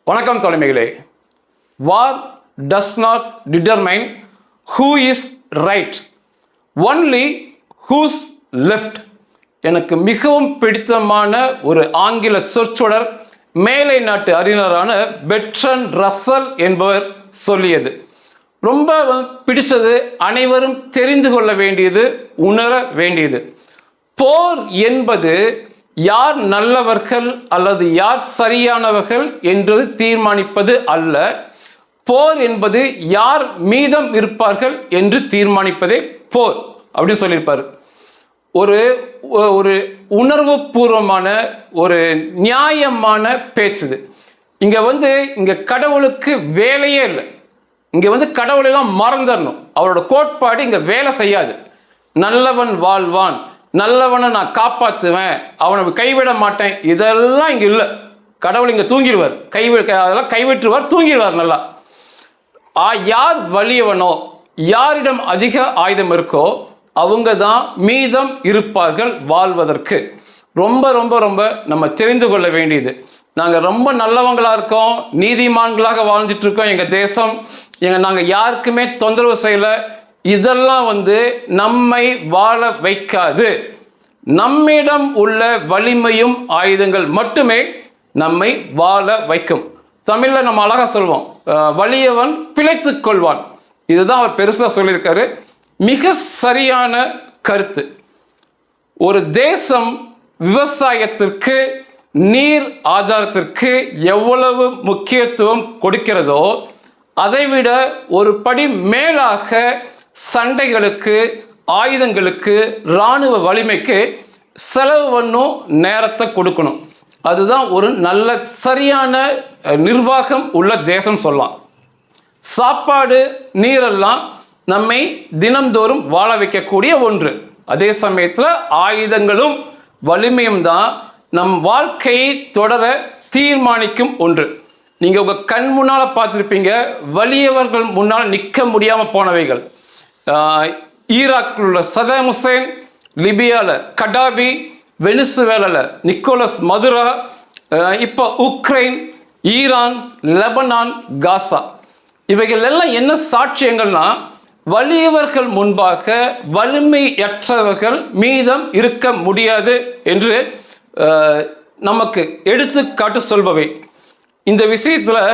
வணக்கம் தலைமைகளே. War does not determine who is right, only who's left. எனக்கு மிகவும் பிடித்தமான ஒரு ஆங்கில சொற்றொடர் மேலை நாட்டு அறிஞரான பெர்ட்ரண்ட் ரசல் என்பவர் சொல்லியது. ரொம்ப பிடிச்சது, அனைவரும் தெரிந்து கொள்ள வேண்டியது, உணர வேண்டியது. போர் என்பது யார் நல்லவர்கள் அல்லது யார் சரியானவர்கள் என்று தீர்மானிப்பது அல்ல. போர் என்பது யார் மீதம் இருப்பார்கள் என்று தீர்மானிப்பதே போர் அப்படின்னு சொல்லியிருப்பார். ஒரு ஒரு உணர்வு பூர்வமான ஒரு நியாயமான பேச்சு இது. இங்க கடவுளுக்கு வேலையே இல்லை. இங்க கடவுளெல்லாம் மறந்துடணும். அவரோட கோட்பாடு இங்க வேலை செய்யாது. நல்லவன் வாழ்வான், நல்லவனை நான் காப்பாற்றுவேன், அவனை கைவிட மாட்டேன், இதெல்லாம் இங்கே இல்லை. கடவுள் இங்கே தூங்கிடுவார், அதெல்லாம் கைவிட்டுருவார், தூங்கிடுவார் நல்லா. யார் வலியவனோ, யாரிடம் அதிக ஆயுதம் இருக்கோ அவங்க தான் மீதம் இருப்பார்கள் வாழ்வதற்கு. ரொம்ப ரொம்ப ரொம்ப நம்ம தெரிந்து கொள்ள வேண்டியது. நாங்கள் ரொம்ப நல்லவங்களாக இருக்கோம், நீதிமான்களாக வாழ்ந்துட்டு இருக்கோம், எங்கள் தேசம் நாங்கள் யாருக்குமே தொந்தரவு செய்யலை, இதெல்லாம் நம்மை வாழ வைக்காது. நம்மிடம் உள்ள வலிமையும் ஆயுதங்கள் மட்டுமே நம்மை வாழ வைக்கும். தமிழில் நம்ம அழகா சொல்வோம், வலியவன் பிழைத்துக் கொள்வான். இதுதான் அவர் பெருசாக சொல்லியிருக்காரு. மிக சரியான கருத்து. ஒரு தேசம் விவசாயத்திற்கு, நீர் ஆதாரத்திற்கு எவ்வளவு முக்கியத்துவம் கொடுக்கிறதோ அதைவிட ஒரு படி மேலாக சண்டைகளுக்கு, ஆயுதங்களுக்கு, இராணுவ வலிமைக்கு செலவு பண்ணும், நேரத்தை கொடுக்கணும். அதுதான் ஒரு நல்ல சரியான நிர்வாகம் உள்ள தேசம் சொல்லலாம். சாப்பாடு, நீரெல்லாம் நம்மை தினந்தோறும் வாழ வைக்கக்கூடிய ஒன்று. அதே சமயத்தில் ஆயுதங்களும் வலிமையும் தான் நம் வாழ்க்கையை தொடர தீர்மானிக்கும் ஒன்று. நீங்கள் உங்கள் கண் முன்னால் பார்த்துருப்பீங்க, வலியவர்கள் முன்னால் நிற்க முடியாமல் போனவைகள். ஈராக்கில் உள்ள சதாம் ஹுசேன், லிபியாவில் கடாபி, வெனிசுவேலாவில் நிக்கோலஸ் மதுரா, இப்போ உக்ரைன், ஈரான், லெபனான், காசா, இவைகள் எல்லாம் என்ன சாட்சியங்கள்னா, வலியவர்கள் முன்பாக வலிமையற்றவர்கள் மீதம் இருக்க முடியாது என்று நமக்கு எடுத்துக்காட்டு சொல்பவை. இந்த விஷயத்தில்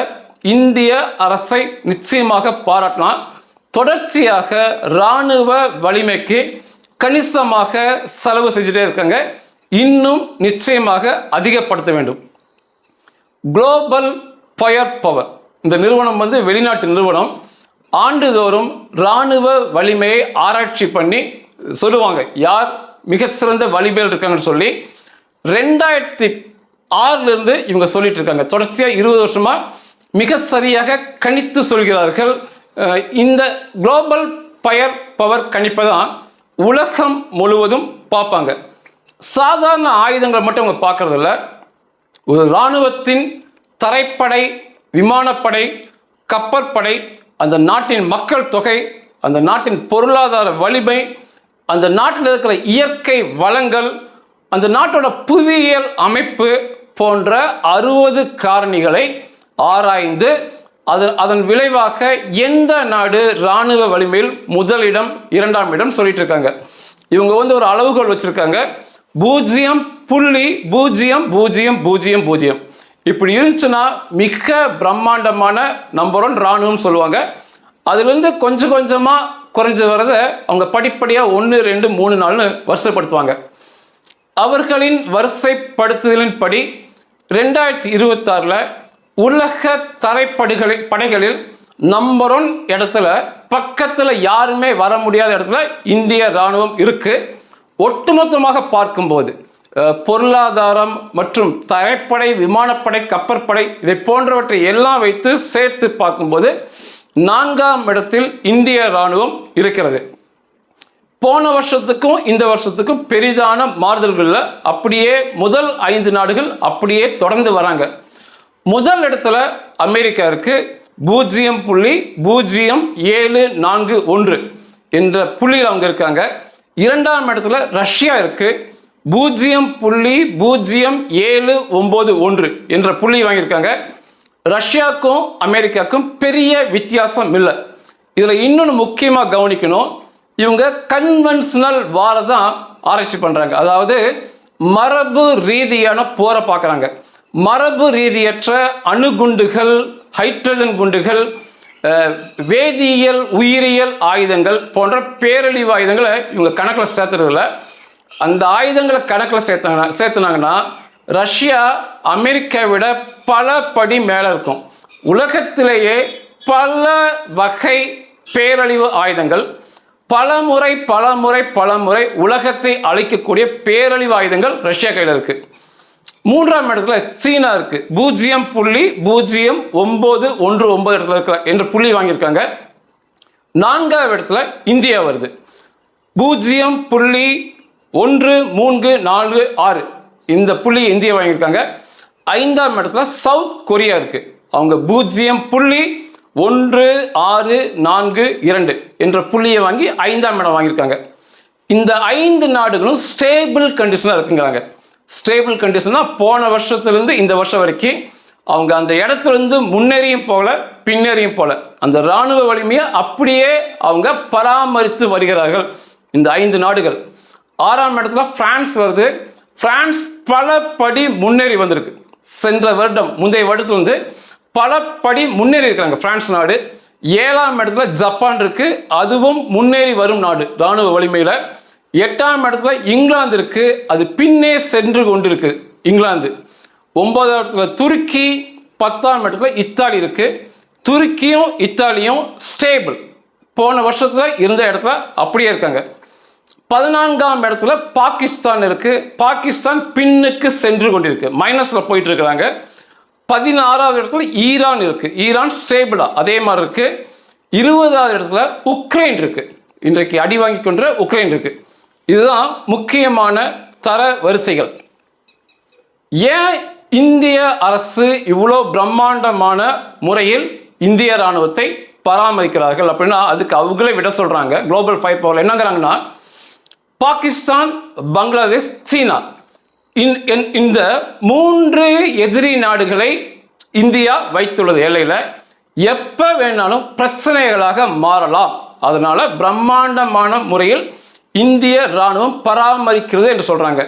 இந்திய அரசை நிச்சயமாக பாராட்டலாம். தொடர்ச்சியாக இராணுவ வலிமைக்கு கணிசமாக செலவு செஞ்சுட்டே இருக்காங்க. இன்னும் நிச்சயமாக அதிகப்படுத்த வேண்டும். குளோபல் ஃபயர் பவர் இந்த நிறுவனம் வெளிநாட்டு நிறுவனம். ஆண்டுதோறும் இராணுவ வலிமையை ஆராய்ச்சி பண்ணி சொல்லுவாங்க, யார் மிக சிறந்த வலிமையில் இருக்காங்கன்னு சொல்லி. 2006 இவங்க சொல்லிட்டு இருக்காங்க. தொடர்ச்சியாக 20 வருஷமா மிக சரியாக கணித்து சொல்கிறார்கள். இந்த குளோபல் ஃபயர் பவர் கணிப்பை தான் உலகம் முழுவதும் பார்ப்பாங்க. சாதாரண ஆயுதங்களை மட்டும் அவங்க பார்க்கறதில்ல. ஒரு இராணுவத்தின் தரைப்படை, விமானப்படை, கப்பற்படை, அந்த நாட்டின் மக்கள் தொகை, அந்த நாட்டின் பொருளாதார வலிமை, அந்த நாட்டில் இருக்கிற இயற்கை வளங்கள், அந்த நாட்டோட புவியியல் அமைப்பு போன்ற 60 காரணிகளை ஆராய்ந்து அதன் விளைவாக எந்த நாடு இராணுவ வலிமையில் முதலிடம், 2ஆம் இடம் சொல்லிட்டு இருக்காங்க. இவங்க ஒரு அளவுகோல் வச்சிருக்காங்க, 0.0000. இப்படி இருந்துச்சுன்னா மிக பிரம்மாண்டமான நம்பர் 1 இராணுவம் சொல்லுவாங்க. அதுலேருந்து கொஞ்சம் கொஞ்சமாக குறைஞ்சு வரத அவங்க படிப்படியாக 1, 2, 3, 4 வரிசைப்படுத்துவாங்க. அவர்களின் வரிசைப்படுத்துதலின் படி 2026 உலக தரைப்படைகளில் நம்பர் 1 இடத்துல, பக்கத்தில் யாருமே வர முடியாத இடத்துல இந்திய இராணுவம் இருக்கு. ஒட்டுமொத்தமாக பார்க்கும்போது பொருளாதாரம் மற்றும் தரைப்படை, விமானப்படை, கப்பற்படை இதை போன்றவற்றை எல்லாம் வைத்து சேர்த்து பார்க்கும்போது 4ஆம் இடத்தில் இந்திய இராணுவம் இருக்கிறது. போன வருஷத்துக்கும் இந்த வருஷத்துக்கும் பெரிதான மாறுதல்கள். அப்படியே முதல் 5 நாடுகள் அப்படியே தொடர்ந்து வராங்க. முதல் இடத்துல அமெரிக்கா இருக்கு, 0.0741 என்ற புள்ளியில் அவங்க இருக்காங்க. 2ஆம் இடத்துல ரஷ்யா இருக்கு, 0.0791 என்ற புள்ளி வாங்கியிருக்காங்க. ரஷ்யாவுக்கும் அமெரிக்காவுக்கும் பெரிய வித்தியாசம் இல்லை. இதில் இன்னொன்று முக்கியமாக கவனிக்கணும், இவங்க கன்வென்ஷனல் வாரை தான் ஆராய்ச்சி பண்ணுறாங்க. அதாவது மரபு ரீதியான போரை பார்க்குறாங்க. மரபு ரீதியற்ற அணுகுண்டுகள், ஹைட்ரஜன் குண்டுகள், வேதியியல் உயிரியல் ஆயுதங்கள் போன்ற பேரழிவு ஆயுதங்களை இவங்க கணக்கில் சேர்த்துறதில்ல. அந்த ஆயுதங்களை கணக்கில் சேர்த்துனாங்கன்னா ரஷ்யா அமெரிக்கா விட பல படி மேலே இருக்கும். உலகத்திலேயே பல வகை பேரழிவு ஆயுதங்கள், பல முறை உலகத்தை அழிக்கக்கூடிய பேரழிவு ஆயுதங்கள் ரஷ்யா கையில் இருக்கு. 3ஆம் இடத்துல சீனா இருக்கு, 0.01919 இடத்துல இருக்க என்ற புள்ளி வாங்கியிருக்காங்க. 4ஆவது இடத்துல இந்தியா வருது, 0.1346 இந்த புள்ளி இந்தியா வாங்கியிருக்காங்க. 5ஆம் இடத்துல சவுத் கொரியா இருக்கு, அவங்க 0.1642 என்ற புள்ளியை வாங்கி 5ஆம் இடம் வாங்கியிருக்காங்க. இந்த 5 நாடுகளும் ஸ்டேபிள் கண்டிஷனாக இருக்குங்கிறாங்க. ஸ்டேபிள் கண்டிஷனா போன வருஷத்துலேருந்து இந்த வருஷம் வரைக்கும் அவங்க அந்த இடத்துலேருந்து முன்னேறியும் போகல பின்னேறியும் போகல, அந்த இராணுவ வலிமையை அப்படியே அவங்க பராமரித்து வருகிறார்கள் இந்த 5 நாடுகள். 6ஆம் இடத்துல பிரான்ஸ் வருது. பிரான்ஸ் பல படி முன்னேறி வந்திருக்கு. சென்ற வருடம் முந்தைய வருடத்துல பல படி முன்னேறி இருக்கிறாங்க பிரான்ஸ் நாடு. 7ஆம் இடத்துல ஜப்பான் இருக்கு, அதுவும் முன்னேறி வரும் நாடு இராணுவ வலிமையில. 8ஆம் இடத்துல இங்கிலாந்து இருக்கு, அது பின்னே சென்று கொண்டிருக்கு இங்கிலாந்து. 9ஆம் இடத்துல துருக்கி, 10ஆம் இடத்துல இத்தாலி இருக்கு. துருக்கியும் இத்தாலியும் ஸ்டேபிள், போன வருஷத்துல இருந்த இடத்துல அப்படியே இருக்காங்க. 14ஆம் இடத்துல பாகிஸ்தான் இருக்கு, பாகிஸ்தான் பின்னுக்கு சென்று கொண்டிருக்கு, மைனஸ்ல போயிட்டு இருக்கிறாங்க. 16ஆவது இடத்துல ஈரான் இருக்கு, ஈரான் ஸ்டேபிளா அதே மாதிரி இருக்கு. 20ஆவது இடத்துல உக்ரைன் இருக்கு, இன்றைக்கு அடி வாங்கி கொண்ட உக்ரைன் இருக்கு. இதுதான் முக்கியமான தர வரிசைகள். ஏன் இந்திய அரசு இவ்வளோ பிரம்மாண்டமான முறையில் இந்திய இராணுவத்தை பராமரிக்கிறார்கள் அப்படின்னா அதுக்கு அவங்களே விட சொல்றாங்க. குளோபல் ஃபயர் பவர் என்னங்கிறாங்கன்னா, பாகிஸ்தான், பங்களாதேஷ், சீனா இந்த 3 எதிரி நாடுகளை இந்தியா வைத்துள்ளது எல்லையில். எப்ப வேணாலும் பிரச்சனைகளாக மாறலாம். அதனால பிரம்மாண்டமான முறையில் இந்திய இராணுவம் பராமரிக்கிறது என்று சொல்றாங்க.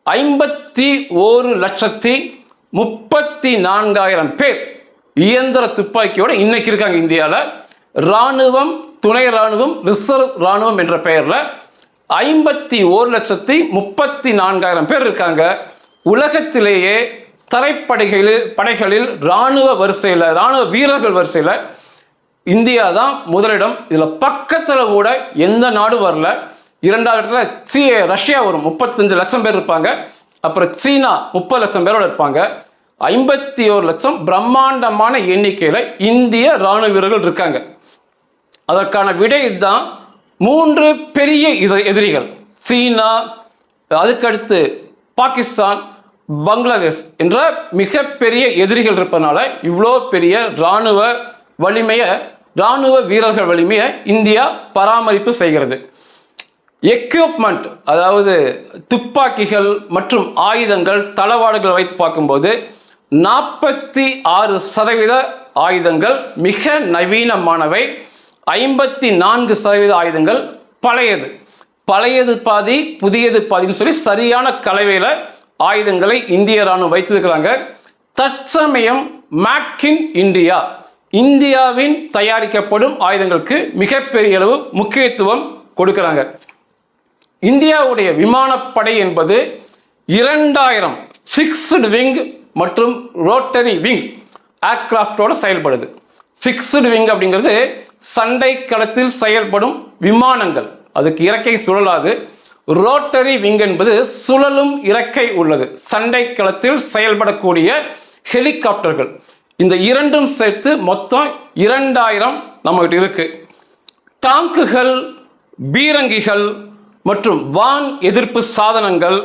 51,34,000 பேர் இயந்திர துப்பாக்கியோட இன்னைக்கு இருக்காங்க இந்தியாவில். இராணுவம், துணை இராணுவம், ரிசர்வ் இராணுவம் என்ற பெயர்ல 51,34,000 பேர் இருக்காங்க. உலகத்திலேயே படைகளில் இராணுவ வரிசையில், இராணுவ வீரர்கள் வரிசையில் இந்தியா தான் முதலிடம். இதுல பக்கத்துல கூட எந்த நாடு வரல. 2ஆவது இடத்துல ரஷ்யா வரும், 35 லட்சம் பேர் இருப்பாங்க. அப்புறம் சீனா 30 லட்சம் பேரோட இருப்பாங்க. 51 லட்சம் பிரம்மாண்டமான எண்ணிக்கையில இந்திய இராணுவ வீரர்கள் இருக்காங்க. அதற்கான விடை இதுதான். 3 பெரிய எதிரிகள், சீனா, அதுக்கடுத்து பாகிஸ்தான், பங்களாதேஷ் என்ற மிகப்பெரிய எதிரிகள் இருப்பதனால இவ்வளோ பெரிய இராணுவ வலிமையை, இராணுவ வீரர்கள் வலிமையை இந்தியா பராமரிப்பு செய்கிறது. எக்யூப்மெண்ட், அதாவது துப்பாக்கிகள் மற்றும் ஆயுதங்கள், தளவாடங்கள் வைத்து பார்க்கும்போது 46% ஆயுதங்கள் மிக நவீனமானவை. 54% ஆயுதங்கள் பழையது பாதி புதியது பாதின்னு சொல்லி சரியான கலவையில் ஆயுதங்களை இந்திய இராணுவம் வைத்திருக்கிறாங்க. தற்சமயம் மேக் இன் இந்தியா, இந்தியாவின் தயாரிக்கப்படும் ஆயுதங்களுக்கு மிகப்பெரிய அளவு முக்கியத்துவம் கொடுக்கிறாங்க. இந்தியாவுடைய விமானப்படை என்பது 2000 ஃபிக்ஸ்டு விங் மற்றும் ரோட்டரி விங் ஏர்கிராஃப்டோட செயல்படுது. ஃபிக்ஸ்டு விங் அப்படிங்கிறது சண்டை களத்தில் செயல்படும் விமானங்கள், அதுக்கு இறக்கை சுழலாது. ரோட்டரி விங் என்பது சுழலும் இறக்கை உள்ளது, சண்டை களத்தில் செயல்படக்கூடிய ஹெலிகாப்டர்கள். இந்த இரண்டும் சேர்த்து மொத்தம் 2000 நம்மகிட்ட இருக்கு. டாங்குகள், பீரங்கிகள் மற்றும் வான் எதிர்ப்பு சாதனங்கள்,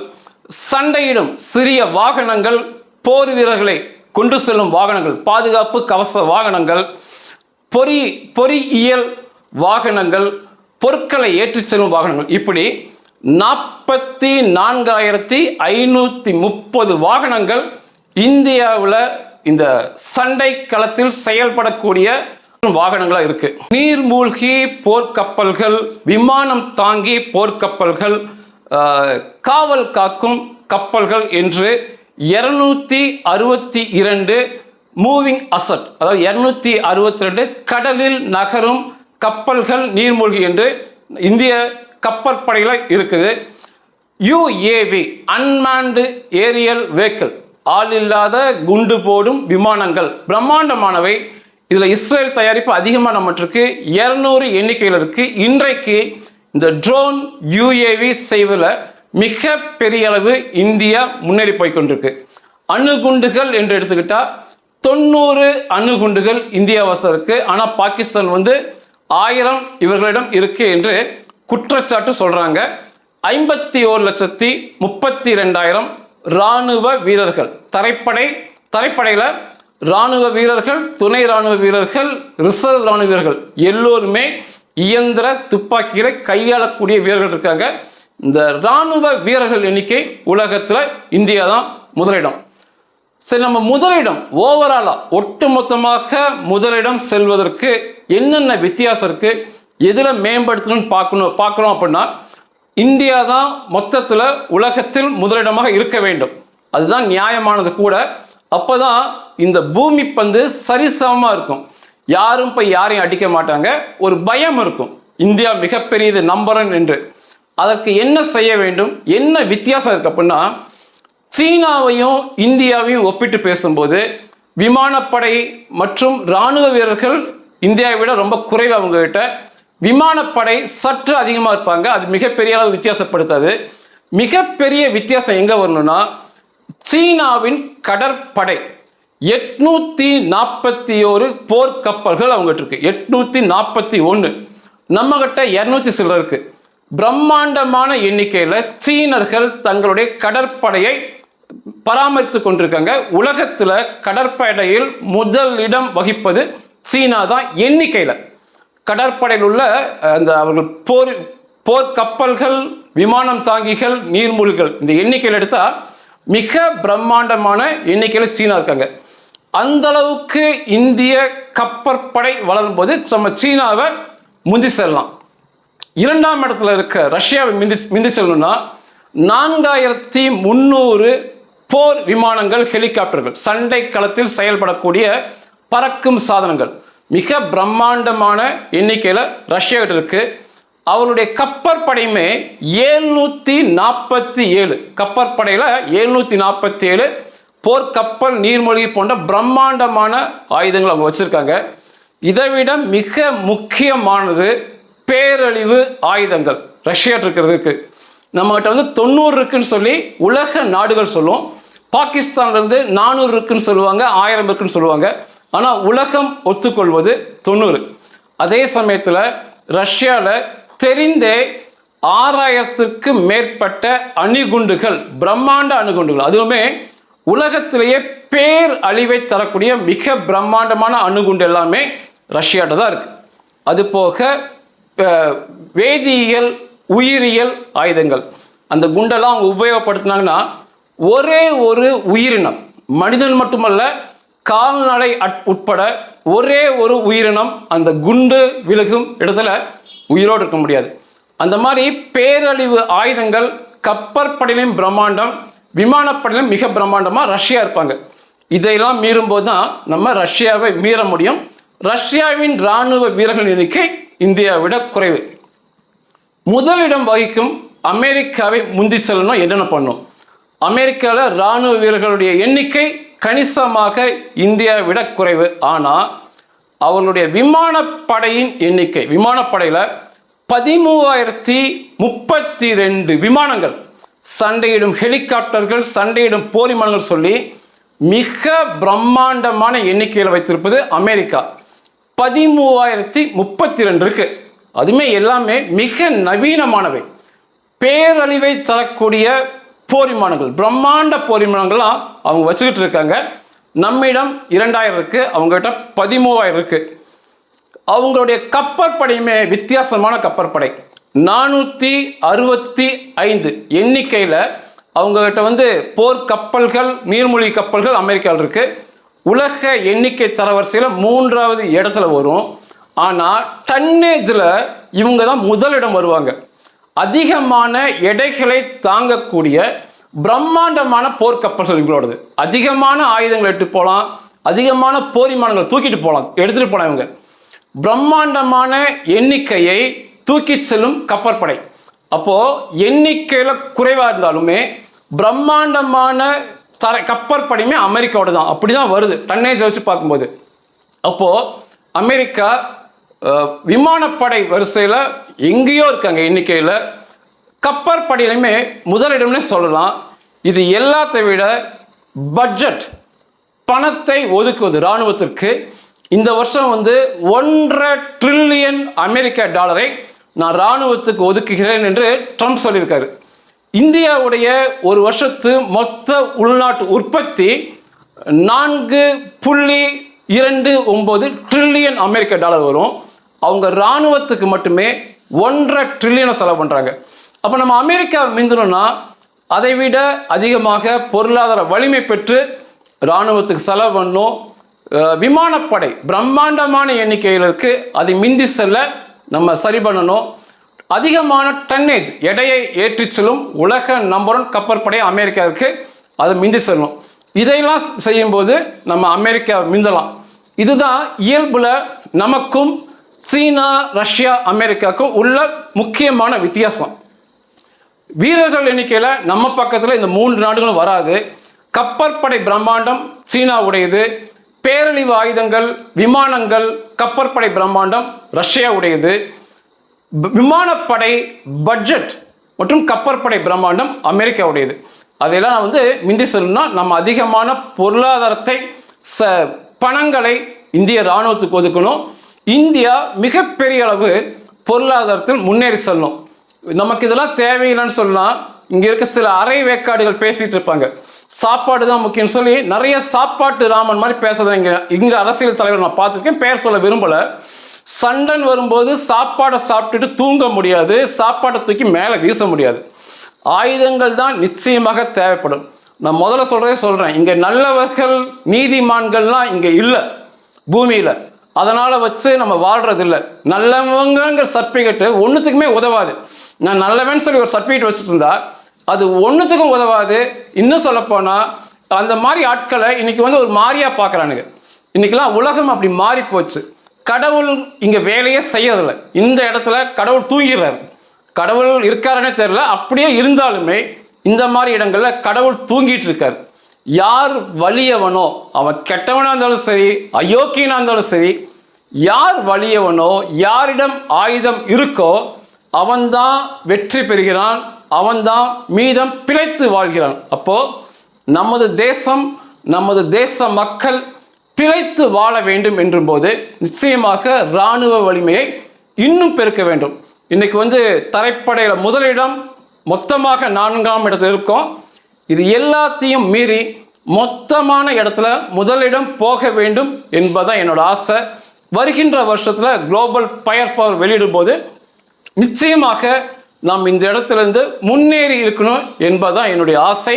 சண்டையிடும் சிறிய வாகனங்கள், போர் வீரர்களை கொண்டு செல்லும் வாகனங்கள், பாதுகாப்பு கவச வாகனங்கள், பொறியியல் வாகனங்கள், பொருட்களை ஏற்றிச் செல்லும் வாகனங்கள், இப்படி 44,530 வாகனங்கள் இந்தியாவில் இந்த சண்டை களத்தில் செயல்படக்கூடிய வாகனங்களா இருக்கு. நீர்மூழ்கி போர்க்கப்பல்கள், விமானம் தாங்கி போர்க்கப்பல்கள், காவல் காக்கும் கப்பல்கள் என்று 262 மூவிங் அசட், அதாவது 262 கடலில் நகரும் கப்பல்கள் நீர்மூழ்கி என்று இந்திய கப்பற்படையில இருக்குது. UAV அன்மேன்டு ஏரியல் வெஹிக்கிள், ஆள் இல்லாத குண்டு போடும் விமானங்கள் பிரம்மாண்டமானவை. இதில் இஸ்ரேல் தயாரிப்பு அதிகமாக நம்மட்டிருக்கு, 200 எண்ணிக்கையில் இருக்கு. இன்றைக்கு இந்த ட்ரோன் UAV செய்வதில் மிக பெரிய அளவு இந்தியா முன்னேறி போய்கொண்டிருக்கு. அணுகுண்டுகள் என்று எடுத்துக்கிட்டால் 90 அணுகுண்டுகள் இந்தியா வசம் இருக்கு. ஆனால் பாகிஸ்தான் 1000 இவர்களிடம் இருக்கு என்று குற்றச்சாட்டு சொல்றாங்க. 51,32,000 இராணுவ வீரர்கள், தரைப்படையில இராணுவ வீரர்கள், துணை இராணுவ வீரர்கள், ரிசர்வ் இராணுவ வீரர்கள் எல்லோருமே இயந்திர துப்பாக்கிகளை கையாளக்கூடிய வீரர்கள் இருக்காங்க. இந்த இராணுவ வீரர்கள் எண்ணிக்கை உலகத்தில் இந்தியா தான் முதலிடம். சரி, நம்ம முதலிடம் ஓவராலா ஒட்டுமொத்தமாக முதலிடம் செல்வதற்கு என்னென்ன வித்தியாசம் இருக்கு, எதில் மேம்படுத்தணும்னு பார்க்கணும் அப்படின்னா இந்தியா தான் மொத்தத்தில் உலகத்தில் முதலிடமாக இருக்க வேண்டும். அதுதான் நியாயமானது கூட. அப்போதான் இந்த பூமி பந்து சரிசமமாக இருக்கும். யாரும் போய் யாரையும் அடிக்க மாட்டாங்க. ஒரு பயம் இருக்கும், இந்தியா மிகப்பெரியது நம்பர் 1 என்று. அதற்கு என்ன செய்ய வேண்டும், என்ன வித்தியாசம் இருக்கு அப்படின்னா, சீனாவையும் இந்தியாவையும் ஒப்பிட்டு பேசும்போது விமானப்படை மற்றும் இராணுவ வீரர்கள் இந்தியாவை விட ரொம்ப குறைவு. அவங்க கிட்ட விமானப்படை சற்று அதிகமாக இருப்பாங்க. அது மிகப்பெரிய அளவு வித்தியாசப்படுத்தாது. மிகப்பெரிய வித்தியாசம் எங்கே வரணும்னா, சீனாவின் கடற்படை 841 போர்க்கப்பல்கள் அவங்ககிட்ட இருக்கு. 841. நம்ம கிட்ட 200 சில்லர் இருக்கு. பிரம்மாண்டமான எண்ணிக்கையில் சீனர்கள் தங்களுடைய கடற்படையை பராமரித்து கொண்டிருக்காங்க. உலகத்தில் கடற்படையில் முதலிடம் வகிப்பது சீனா தான். எண்ணிக்கையில் கடற்படையில் உள்ள அந்த அவர்கள் போர்க்கப்பல்கள், விமானம் தாங்கிகள், நீர்மூழ்கிகள், இந்த எண்ணிக்கையில் எடுத்தால் மிக பிரம்மாண்டமான எண்ணிக்கையில் சீனா இருக்காங்க. அந்த அளவுக்கு இந்திய கப்பற்படை வளரும் போது நம்ம சீனாவை முந்தி செல்லலாம். 2ஆம் இடத்துல இருக்க ரஷ்யாவை மிந்தி செல்லணும்னா 4300 போர் விமானங்கள், ஹெலிகாப்டர்கள், சண்டை களத்தில் செயல்படக்கூடிய பறக்கும் சாதனங்கள், மிக பிரம்மாண்டமான எண்ணிக்கையில் ரஷ்யா கிட்ட இருக்கு. அவருடைய கப்பற்படையுமே 747 கப்பற்படையில் 747 போர்க்கப்பல், நீர்மூழ்கி போன்ற பிரம்மாண்டமான ஆயுதங்கள் அவங்க வச்சிருக்காங்க. இதை விட மிக முக்கியமானது பேரழிவு ஆயுதங்கள் ரஷ்யா இருக்கிறதுக்கு. நம்மகிட்ட 90 இருக்குன்னு சொல்லி உலக நாடுகள் சொல்லும். பாகிஸ்தான்லேருந்து 400 இருக்குன்னு சொல்லுவாங்க, 1000 இருக்குன்னு சொல்லுவாங்க. ஆனால் உலகம் ஒத்துக்கொள்வது 90. அதே சமயத்தில் ரஷ்யாவில் தெரிந்தே 6000க்கு மேற்பட்ட அணுகுண்டுகள், பிரம்மாண்ட அணுகுண்டுகள், அதுவுமே உலகத்திலேயே பேர் அழிவை தரக்கூடிய மிக பிரம்மாண்டமான அணுகுண்டு எல்லாமே ரஷ்யாட்ட தான் இருக்கு. அது போக வேதியியல், உயிரியல் ஆயுதங்கள், அந்த குண்டெல்லாம் அவங்க உபயோகப்படுத்தினாங்கன்னா ஒரே ஒரு உயிரினம், மனிதன் மட்டுமல்ல கால்நடை உட்பட ஒரே ஒரு உயிரினம் அந்த குண்டு விழுகும் இடத்துல உயிரோடு இருக்க முடியாது. அந்த மாதிரி பேரழிவு ஆயுதங்கள் கப்பற்படையிலும் பிரம்மாண்டம், விமானப்படையிலும் மிக பிரம்மாண்டமாக ரஷ்யா இருப்பாங்க. இதையெல்லாம் மீறும்போது தான் நம்ம ரஷ்யாவை மீற முடியும். ரஷ்யாவின் இராணுவ வீரர்கள் எண்ணிக்கை இந்தியாவை விட குறைவு. முதலிடம் வகிக்கும் அமெரிக்காவை முந்தி செல்லணும். என்னென்ன பண்ணும்? அமெரிக்காவில் இராணுவ வீரர்களுடைய எண்ணிக்கை கணிசமாக இந்தியாவை விட குறைவு. ஆனால் அவர்களுடைய விமானப்படையின் எண்ணிக்கை, விமானப்படையில் 13,032 விமானங்கள், சண்டையிடும் ஹெலிகாப்டர்கள், சண்டையிடும் போர் விமானங்கள் சொல்லி மிக பிரம்மாண்டமான எண்ணிக்கையில் வைத்திருப்பது அமெரிக்கா. 13,032 இருக்கு. அதுமே எல்லாமே மிக நவீனமானவை, பேரழிவை தரக்கூடிய போர் விமானங்கள், பிரம்மாண்ட போர் விமானங்கள்லாம் அவங்க வச்சுக்கிட்டு இருக்காங்க. நம்மிடம் 2000 இருக்கு, அவங்ககிட்ட 13,000 இருக்கு. அவங்களுடைய கப்பற்படையுமே வித்தியாசமான கப்பற்படை. 465 எண்ணிக்கையில் அவங்ககிட்ட போர் கப்பல்கள், நீர்மூழ்கி கப்பல்கள் அமெரிக்காவில் இருக்கு. உலக எண்ணிக்கை தரவரிசையில் 3வது இடத்துல வரும். ஆனால் டன்னேஜில் இவங்க தான் முதலிடம் வருவாங்க. அதிகமான எடைகளை தாங்கக்கூடிய பிரம்மாண்டமான போர்க்கப்பல்கள் இவங்களோடது. அதிகமான ஆயுதங்கள் எடுத்து போகலாம், அதிகமான போர் விமானங்களை தூக்கிட்டு போகலாம், எடுத்துகிட்டு போகலாம். இவங்க பிரம்மாண்டமான எண்ணிக்கையை தூக்கி செல்லும் கப்பற்படை. அப்போது எண்ணிக்கையில் குறைவாக இருந்தாலுமே பிரம்மாண்டமான கப்பற்படையுமே அமெரிக்காவோட தான். அப்படி தான் வருது டன்னேஜ் வச்சு பார்க்கும்போது. அப்போது அமெரிக்கா விமானப்படை வரிசையில் எங்கேயோ இருக்காங்க எண்ணிக்கையில், கப்பற்படையிலுமே முதலிடம்னே சொல்லலாம். இது எல்லாத்தை விட பட்ஜெட் பணத்தை ஒதுக்குவது இராணுவத்திற்கு இந்த வருஷம் $1.5 ட்ரில்லியன் அமெரிக்க டாலரை நான் இராணுவத்துக்கு ஒதுக்குகிறேன் என்று ட்ரம்ப் சொல்லியிருக்காரு. இந்தியாவுடைய ஒரு வருஷத்து மொத்த உள்நாட்டு உற்பத்தி $4.29 ட்ரில்லியன் அமெரிக்க டாலர் வரும். அவங்க இராணுவத்துக்கு மட்டுமே 1.5 ட்ரில்லியனை செலவு பண்ணுறாங்க. அப்போ நம்ம அமெரிக்கா மிந்தணும்னா அதை விட அதிகமாக பொருளாதார வலிமை பெற்று இராணுவத்துக்கு செலவு பண்ணணும். விமானப்படை பிரம்மாண்டமான எண்ணிக்கையில் இருக்குது, அதை மிந்தி செல்ல நம்ம சரி பண்ணணும். அதிகமான டன்னேஜ் எடையை ஏற்றி செல்லும் உலக நம்பர் 1 கப்பற்படை அமெரிக்கா இருக்குது, அதை மிந்தி செல்லணும். இதையெல்லாம் செய்யும்போது நம்ம அமெரிக்கா மிந்தலாம். இதுதான் இயல்பில் நமக்கும் சீனா, ரஷ்யா, அமெரிக்காவுக்கும் உள்ள முக்கியமான வித்தியாசம். வீரர்கள் எண்ணிக்கையில் நம்ம பக்கத்தில் இந்த 3 நாடுகளும் வராது. கப்பற்படை பிரம்மாண்டம் சீனாவுடையது, பேரழிவு ஆயுதங்கள், விமானங்கள், கப்பற்படை பிரம்மாண்டம் ரஷ்யா உடையது, விமானப்படை பட்ஜெட் மற்றும் கப்பற்படை பிரம்மாண்டம் அமெரிக்காவுடையது. அதையெல்லாம் மிந்தி சொல்லணும்னா நம்ம அதிகமான பொருளாதாரத்தை பணங்களை இந்திய இராணுவத்துக்கு ஒதுக்கணும். இந்தியா மிகப்பெரிய அளவு பொருளாதாரத்தில் முன்னேறி செல்லணும். நமக்கு இதெல்லாம் தேவையில்லைன்னு சொல்லலாம். இங்கே இருக்க சில அரை வேக்காடுகள் பேசிகிட்டு இருப்பாங்க, சாப்பாடு தான் முக்கியம்னு சொல்லி நிறைய சாப்பாட்டு ராமன் மாதிரி பேசுறதுங்க. இங்கே அரசியல் தலைவர் நான் பார்த்துருக்கேன், பேர் சொல்ல விரும்பலை. சண்டன் வரும்போது சாப்பாடை சாப்பிட்டுட்டு தூங்க முடியாது, சாப்பாட்டை தூக்கி மேலே வீச முடியாது. ஆயுதங்கள் தான் நிச்சயமாக தேவைப்படும். நான் முதல்ல சொல்கிறேன், இங்கே நல்லவர்கள் நீதிமான்கள்லாம் இங்கே இல்லை பூமியில். அதனால் வச்சு நம்ம வாழ்கிறது இல்லை. நல்லவங்கிற சர்டிஃபிகேட்டு ஒன்றுத்துக்குமே உதவாது. நான் நல்லவன் சொல்லி ஒரு சர்டிஃபிகேட் வச்சுட்டு இருந்தா அது ஒன்றுத்துக்கும் உதவாது. இன்னும் சொல்லப்போனால் அந்த மாதிரி ஆட்களை இன்றைக்கி ஒரு மாதிரியாக பார்க்குறானுங்க. இன்றைக்கெல்லாம் உலகம் அப்படி மாறி போச்சு. கடவுள் இங்கே வேலையே செய்யறதில்லை. இந்த இடத்துல கடவுள் தூங்கிடுறாரு. கடவுள் இருக்காருன்னே தெரியல. அப்படியே இருந்தாலுமே இந்த மாதிரி இடங்களில் கடவுள் தூங்கிட்டு இருக்கார். யார் வலியவனோ, அவன் கெட்டவனாக இருந்தாலும் சரி, அயோக்கியனாக இருந்தாலும் சரி, யார் வலியவனோ, யாரிடம் ஆயுதம் இருக்கோ அவன்தான் வெற்றி பெறுகிறான், அவன்தான் மீதம் பிழைத்து வாழ்கிறான். அப்போ நமது தேசம், நமது தேச மக்கள் பிழைத்து வாழ வேண்டும் என்றும் போது நிச்சயமாக இராணுவ வலிமையை இன்னும் பெருக்க வேண்டும். இன்னைக்கு தரைப்படையில் முதலிடம், மொத்தமாக 4ஆம் இடத்துல இருக்கோம். இது எல்லாத்தையும் மீறி மொத்தமான இடத்துல முதலிடம் போக வேண்டும் என்பதுதான் என்னோட ஆசை. வருகின்ற வருஷத்தில் குளோபல் ஃபயர் பவர் வெளியிடும் போது நிச்சயமாக நாம் இந்த இடத்துலேருந்து முன்னேறி இருக்கணும் என்பதுதான் என்னுடைய ஆசை.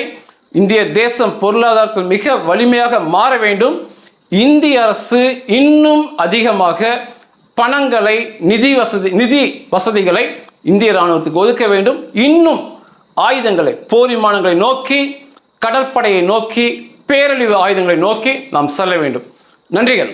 இந்திய தேசம் பொருளாதாரத்தில் மிக வலிமையாக மாற வேண்டும். இந்திய அரசு இன்னும் அதிகமாக பணங்களை, நிதி வசதிகளை இந்திய இராணுவத்துக்கு ஒதுக்க வேண்டும். இன்னும் ஆயுதங்களை, போர் விமானங்களை நோக்கி, கடற்படையை நோக்கி, பேரழிவு ஆயுதங்களை நோக்கி நாம் செல்ல வேண்டும். நன்றிகள்.